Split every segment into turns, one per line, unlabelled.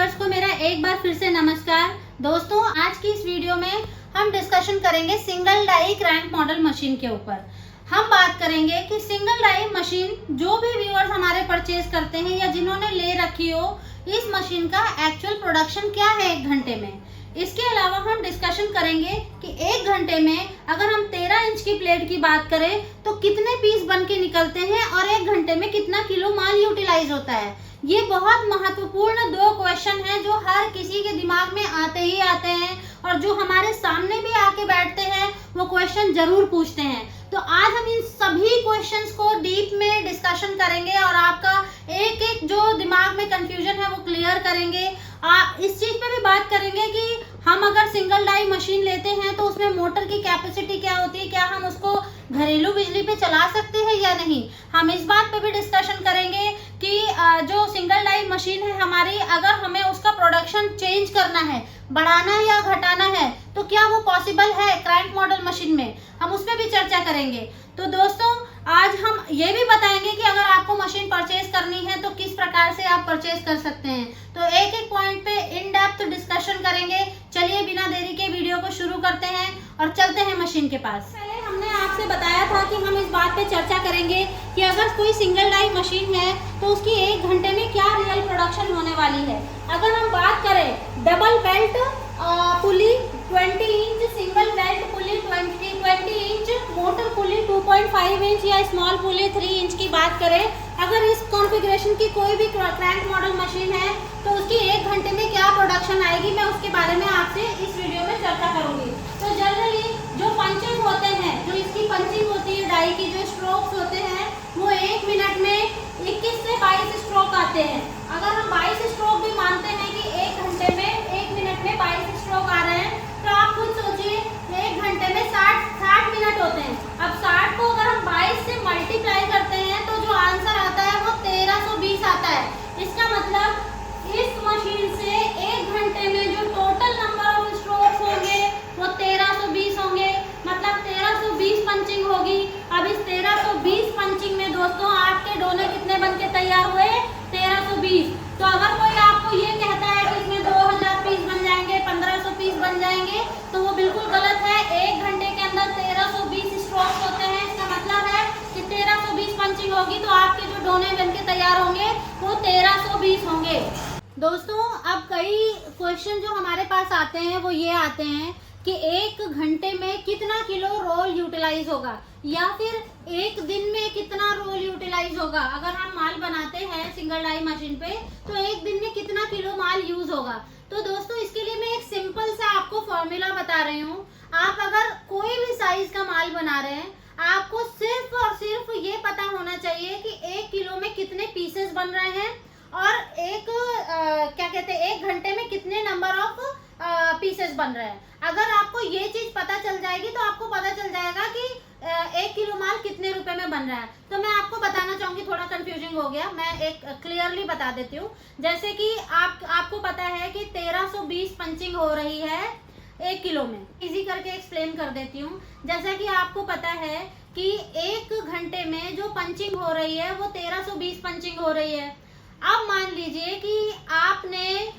Viewers को मेरा एक बार फिर से नमस्कार। दोस्तों, आज की इस वीडियो में हम डिस्कशन करेंगे single die crank model machine के ऊपर। हम बात करेंगे कि सिंगल डाई मशीन जो भी व्यूअर्स हमारे परचेज करते हैं या जिन्होंने ले रखी हो, इस मशीन का एक्चुअल प्रोडक्शन क्या है 1 घंटे में। इसके अलावा हम डिस्कशन करेंगे कि 1 घंटे में अगर हम 13 इंच की प्लेट की बात करें तो कितने पीस बन के निकलते हैं और 1 घंटे में कितना किलो माल यूटिलाइज होता है। ये बहुत महत्वपूर्ण 2 क्वेश्चन हैं जो हर किसी के दिमाग में आते ही आते हैं और जो हमारे सामने भी आके बैठते हैं वो क्वेश्चन जरूर पूछते हैं। तो आज हम इन सभी क्वेश्चंस को डीप में डिस्कशन करेंगे और आपका एक एक जो दिमाग में कंफ्यूजन है वो क्लियर करेंगे। इस चीज पे भी बात करेंगे कि हम अगर सिंगल डाई मशीन लेते हैं तो उसमें मोटर की कैपेसिटी क्या होती है, क्या हम उसको घरेलू बिजली पे चला सकते हैं या नहीं। हम इस बात पे भी डिस्कशन करेंगे कि जो सिंगल डाई मशीन है हमारी, अगर हमें उसका प्रोडक्शन चेंज करना है, बढ़ाना है या घटाना है, तो क्या वो पॉसिबल है क्रैंक मॉडल मशीन में, हम उस पर भी चर्चा करेंगे। तो दोस्तों, आज हम ये भी बताएंगे कि अगर आपको मशीन परचेज करनी है तो किस प्रकार से आप परचेज कर सकते हैं। तो एक एक पॉइंट पे इन डेप्थ डिस्कशन करेंगे। चलिए बिना देरी के वीडियो को शुरू करते हैं और चलते हैं मशीन के पास। पहले हमने आपसे बताया था कि हम इस बात पे चर्चा करेंगे कि अगर कोई सिंगल डाई मशीन है तो उसकी 1 घंटे में क्या रियल प्रोडक्शन होने वाली है। अगर हम बात करें double belt pulley 20 inch, single belt pulley 20 inch, motor pulley 2.5 inch या स्मॉल पुली 3 इंच की बात करें, अगर इस कॉन्फ़िगरेशन की कोई भी क्रैंक मॉडल मशीन है तो उसकी 1 घंटे में क्या प्रोडक्शन आएगी, मैं उसके बारे में आपसे इस वीडियो में चर्चा करूंगी। तो जनरली जो पंचेज होते हैं, जो इसकी पंचिंग होती है, डाई की जो स्ट्रोक्स होते हैं, वो 1 मिनट में 21 से 22 स्ट्रोक आते हैं। अगर हम 22 स्ट्रोक भी मानते हैं कि 1 घंटे में 1 मिनट में 22 स्ट्रोक आ रहे हैं, तो आप खुद सोचिए 1 घंटे में 60 मिनट होते हैं। अब 60 को अगर हम 22 से मल्टीप्लाई करते हैं तो जो आंसर आता है वो 1320 आता है। इसका मतलब इस मशीन से 1 घंटे में जो टोटल नंबर ऑफ स्ट्रोक्स होंगे वो 1320 होंगे, मतलब 1320 पंचिंग होगी। अब इस 1320 पंचिंग में दोस्तों आपके डोने कितने बन के तैयार हुए, 1320। तो अगर कोई आपको ये कहता है कि इसमें 2000 पीस बन जाएंगे, 1500 पीस बन जाएंगे, तो वो बिल्कुल गलत है। 1 घंटे के अंदर 1320 स्ट्रोक्स होते हैं। इसका मतलब है कि 1320 पंचिंग होगी तो आपके जो डोने बन के तैयार होंगे वो 1320 होंगे। दोस्तों, अब कई क्वेश्चन जो हमारे पास आते हैं वो ये आते हैं कि 1 घंटे में कितना किलो रोल यूटिलाइज होगा या फिर 1 दिन में कितना रोल यूटिलाइज होगा। अगर हम माल बनाते हैं सिंगल डाई मशीन पे तो 1 दिन में कितना किलो माल यूज होगा। तो दोस्तों, इसके लिए मैं एक सिंपल सा आपको फॉर्मूला बता रही हूँ। आप अगर कोई भी साइज का माल बना रहे हैं, आपको सिर्फ और सिर्फ ये पता होना चाहिए कि 1 किलो में कितने पीसेस बन रहे हैं और क्या कहते हैं 1 घंटे में कितने नंबर ऑफ पीसेस बन रहे हैं। अगर आपको ये चीज पता चल जाएगी तो आपको पता चल जाएगा कि 1 किलो माल कितने रुपए में बन रहा है। तो मैं आपको बताना चाहूंगी, थोड़ा कंफ्यूजिंग हो गया, मैं एक क्लियरली बता देती हूँ। जैसे कि आपको पता है कि 1320 पंचिंग हो रही है 1 किलो में। इजी करके एक्सप्लेन कर देती हूँ। जैसा कि आपको पता है कि 1 घंटे में जो पंचिंग हो रही है वो 1320 पंचिंग हो रही है। अब मान लीजिए कि आपने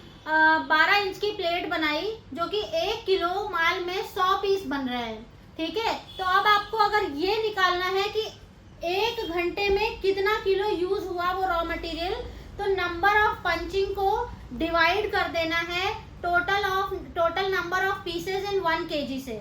12 इंच की प्लेट बनाई जो कि 1 किलो माल में 100 पीस बन रहे हैं, ठीक है। तो अब आपको अगर ये निकालना है कि 1 घंटे में कितना किलो यूज हुआ वो रॉ मटेरियल, तो नंबर ऑफ पंचिंग को डिवाइड कर देना है total number of pieces in 1 kg से।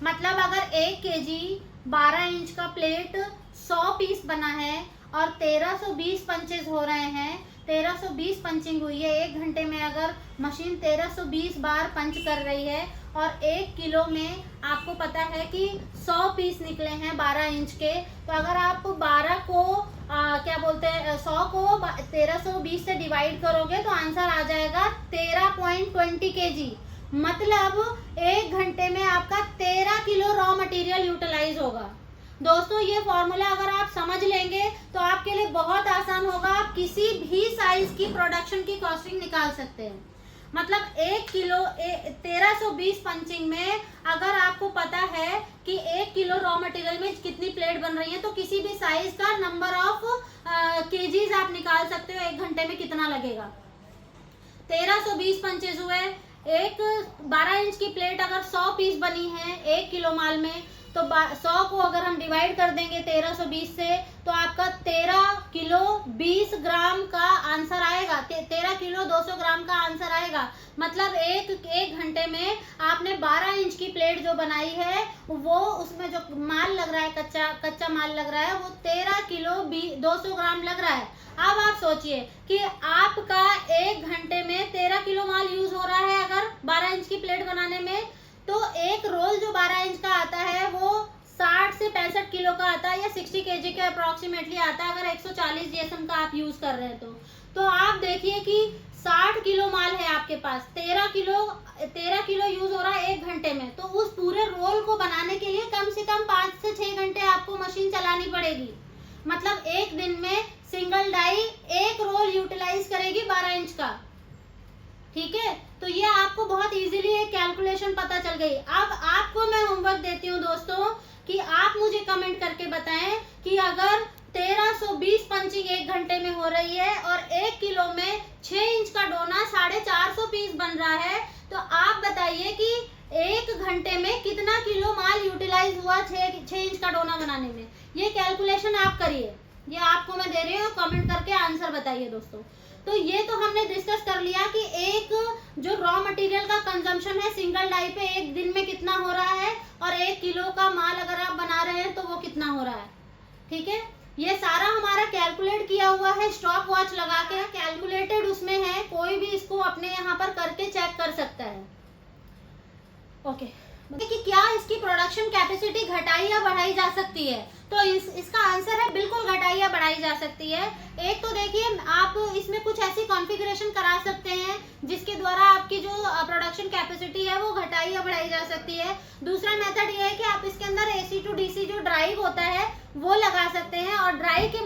मतलब अगर 1 kg 12 इंच का प्लेट 100 पीस बना है और 1320 पंचेज हो रहे हैं, 1320 पंचिंग हुई है 1 घंटे में। अगर मशीन 1320 बार पंच कर रही है और 1 किलो में आपको पता है कि 100 पीस निकले हैं 12 इंच के, तो अगर आप 12 को 100 को 1320 से डिवाइड करोगे तो आंसर आ जाएगा 13.20 kg। मतलब 1 घंटे में आपका 13 किलो रॉ मटेरियल यूटिलाइज होगा। दोस्तों, ये फॉर्मूला अगर आप समझ लेंगे तो आपके लिए बहुत आसान होगा, आप किसी भी साइज की प्रोडक्शन की कॉस्टिंग निकाल सकते हैं। मतलब 1 किलो 1320 पंचिंग में अगर आपको पता है कि 1 किलो रॉ मटेरियल में कितनी प्लेट बन रही है, तो किसी भी साइज का नंबर ऑफ केजीज आप निकाल सकते हो 1 घंटे में कितना लगेगा। 1320 पंचेज हुए। एक 12 इंच की प्लेट अगर 100 पीस बनी है 1 किलो माल में, तो 100 को अगर हम डिवाइड कर देंगे 1320 से, तो आपका 13 किलो 20 ग्राम का आंसर आएगा। 13 किलो 200 ग्राम का आंसर आएगा। मतलब एक घंटे में आपने 12 इंच की प्लेट जो बनाई है, वो उसमें जो माल लग रहा है, कच्चा माल लग रहा है, वो 13 किलो 200 ग्राम लग रहा है। अब आप सोचिए कि आपका एक घंटे में 13 किलो माल यूज हो रहा है अगर 12 इंच की प्लेट बनाने में, तो एक रोल जो 12 इंच का आता है वो 60 से 65 किलो का आता है, या 60 केजी के अप्रोक्सीमेटली आता है अगर 140 जीएसएम का आप यूज कर रहे हैं तो आप देखिए कि 60 किलो माल है आपके पास, 13 किलो यूज हो रहा है एक घंटे में। तो उस पूरे रोल को बनाने के लिए कम से कम 5 से 6 घंटे आपको मशीन चलानी पड़ेगी। मतलब एक दिन में सिंगल डाई एक रोल यूटिलाइज करेगी 12 इंच का। ठीक है, तो ये आपको बहुत इजीली एक कैलकुलेशन पता चल गई। अब आपको मैं होमवर्क देती हूँ दोस्तों कि आप मुझे कमेंट करके बताएं कि अगर 1320 पंचिंग एक घंटे में हो रही है और 1 किलो में 6 इंच का डोना 450 पीस बन रहा है, तो आप बताइए कि एक घंटे में कितना किलो माल यूटिलाइज हुआ 6 इंच का डोना बनाने में। ये कैलकुलेशन आप करिए, ये आपको मैं दे रही हूँ, कमेंट करके आंसर बताइए दोस्तों। तो ये तो हमने डिस्कस कर लिया कि एक जो रॉ मटेरियल का कंजम्पशन है सिंगल डाई पे एक दिन में कितना हो रहा है, और 1 किलो का माल अगर आप बना रहे हैं तो वो कितना हो रहा है। ठीक है, ये सारा हमारा कैलकुलेट किया हुआ है, स्टॉप वॉच लगा के कैलकुलेटेड उसमें है, कोई भी इसको अपने यहाँ पर करके चेक कर सकता है। ओके, कि क्या इसकी प्रोडक्शन कैपेसिटी घटाई या बढ़ाई जा सकती है, तो इसका आंसर है बिल्कुल घटाई या बढ़ाई जा सकती है। एक तो देखिए आप इसमें कुछ ऐसी कॉन्फ़िगरेशन करा सकते हैं जिसके द्वारा आपकी जो प्रोडक्शन कैपेसिटी है वो घटाई या बढ़ाई जा सकती है। दूसरा मेथड ये है कि आप इसके अंदर AC to DC जो ड्राइव होता है वो लगा सकते हैं, और ड्राइव के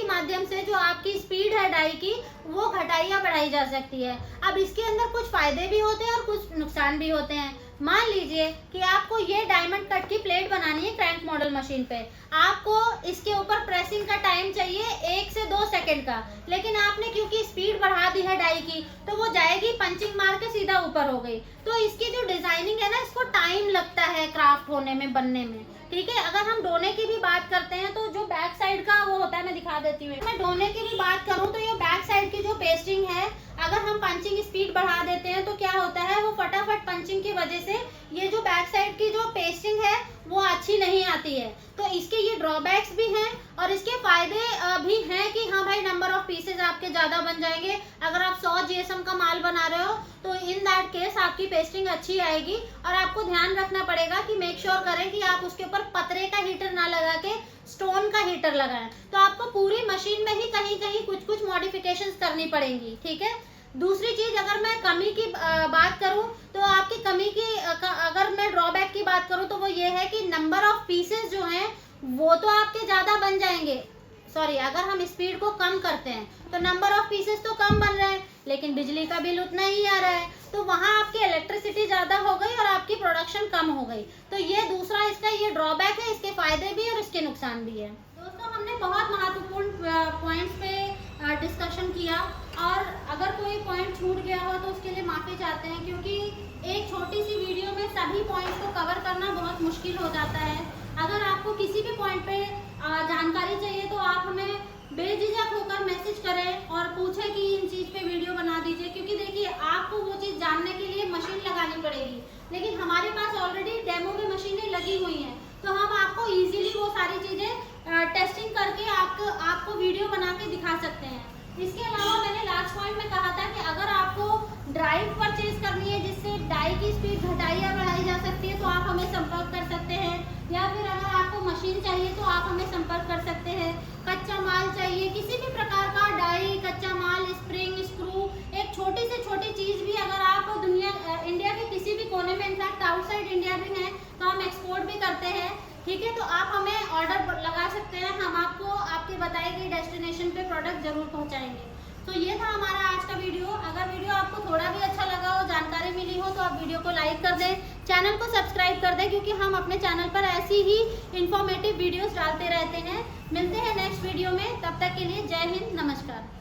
माध्यम से जो आपकी स्पीड है डाई की वो घटाई या बढ़ाई जा सकती है। अब इसके अंदर कुछ फायदे भी होते हैं और कुछ नुकसान भी होते हैं। मान लीजिए कि आपको ये डायमंड कट की प्लेट बनानी है क्रैंक मॉडल मशीन पे, आपको इसके ऊपर प्रेसिंग का टाइम चाहिए 1 से 2 सेकंड का, लेकिन आपने क्योंकि स्पीड बढ़ा दी है डाई की तो वो जाएगी पंचिंग मार के सीधा ऊपर हो गई। तो इसकी जो डिजाइनिंग है ना, इसको टाइम लगता है क्राफ्ट होने में, बनने में। ठीक है, अगर हम डोने की भी बात करते हैं तो जो बैक साइड का वो होता है, मैं दिखा देती हूँ। मैं डोने की भी बात करूँ तो ये बैक साइड की जो पेस्टिंग है, अगर हम पंचिंग स्पीड बढ़ा देते हैं तो क्या होता है, वो फटाफट पंचिंग की वजह से ये जो बैक साइड की जो पेस्टिंग है वो अच्छी नहीं आती है। तो इसके ये ड्रॉबैक्स भी हैं और इसके फायदे भी हैं कि हाँ भाई नंबर ऑफ पीसेज आपके ज़्यादा बन जाएंगे। अगर आप 100 GSM का माल बना रहे हो तो इन दैट केस आपकी पेस्टिंग अच्छी आएगी। और आपको ध्यान रखना पड़ेगा कि मेक श्योर करें कि आप उसके ऊपर पतरे का हीटर ना लगा के स्टोन का हीटर लगाएं। तो आपको पूरी मशीन में ही कहीं कहीं कुछ मॉडिफिकेशंस करनी पड़ेंगी। ठीक है, दूसरी चीज अगर मैं कमी की बात करूं तो आपकी कमी की अगर मैं ड्रॉबैक की बात करूं तो वो ये है कि नंबर ऑफ पीसेस जो हैं वो तो आपके ज़्यादा बन जाएंगे। सॉरी, अगर हम स्पीड को कम करते हैं तो नंबर ऑफ पीसेस तो कम बन रहे हैं, लेकिन बिजली का बिल उतना ही आ रहा है, तो वहाँ आपकी इलेक्ट्रिसिटी ज़्यादा हो गई और आपकी प्रोडक्शन कम हो गई। तो ये दूसरा इसका ये ड्रॉबैक है, इसके फायदे भी और इसके नुकसान भी है। दोस्तों, हमने बहुत महत्वपूर्ण पॉइंट्स पे डिस्कशन किया, और अगर कोई पॉइंट छूट गया हो तो उसके लिए माफ़ी चाहते हैं, क्योंकि एक छोटी सी वीडियो में सभी पॉइंट्स को कवर करना बहुत मुश्किल हो जाता है। अगर आपको किसी भी पॉइंट पे जानकारी चाहिए तो आप हमें बेझिझक होकर मैसेज करें और पूछें कि इन चीज़ पे वीडियो बना दीजिए, क्योंकि देखिए आपको वो चीज़ जानने के लिए मशीन लगानी पड़ेगी, लेकिन हमारे पास ऑलरेडी डेमो में मशीनें लगी हुई हैं, तो हम आपको इजीली वो सारी चीज़ें टेस्टिंग करके आपको वीडियो बना के दिखा सकते हैं। इसके अलावा मैंने लास्ट पॉइंट में कहा था कि अगर आपको ड्राइव परचेज करनी है जिससे डाई की स्पीड घटाई या बढ़ाई जा सकती है तो आप हमें संपर्क कर सकते हैं, या फिर अगर आपको मशीन चाहिए तो आप हमें संपर्क कर सकते हैं। कच्चा माल चाहिए, किसी भी प्रकार का डाई, कच्चा माल, स्प्रिंग, स्क्रू, एक छोटी से छोटी चीज़ भी अगर आप इंडिया के किसी भी कोने में, इनफैक्ट आउटसाइड इंडिया भी है तो हम एक्सपोर्ट भी करते हैं। ठीक है, तो आप हमें ऑर्डर लगा सकते हैं, हम आपको आपके बताए गए डेस्टिनेशन पे प्रोडक्ट जरूर पहुंचाएंगे। तो ये था हमारा आज का वीडियो। अगर वीडियो आपको थोड़ा भी अच्छा लगा हो, जानकारी मिली हो, तो आप वीडियो को लाइक कर दें, चैनल को सब्सक्राइब कर दें, क्योंकि हम अपने चैनल पर ऐसी ही इंफॉर्मेटिव वीडियोस डालते रहते हैं। मिलते हैं नेक्स्ट वीडियो में, तब तक के लिए जय हिंद, नमस्कार।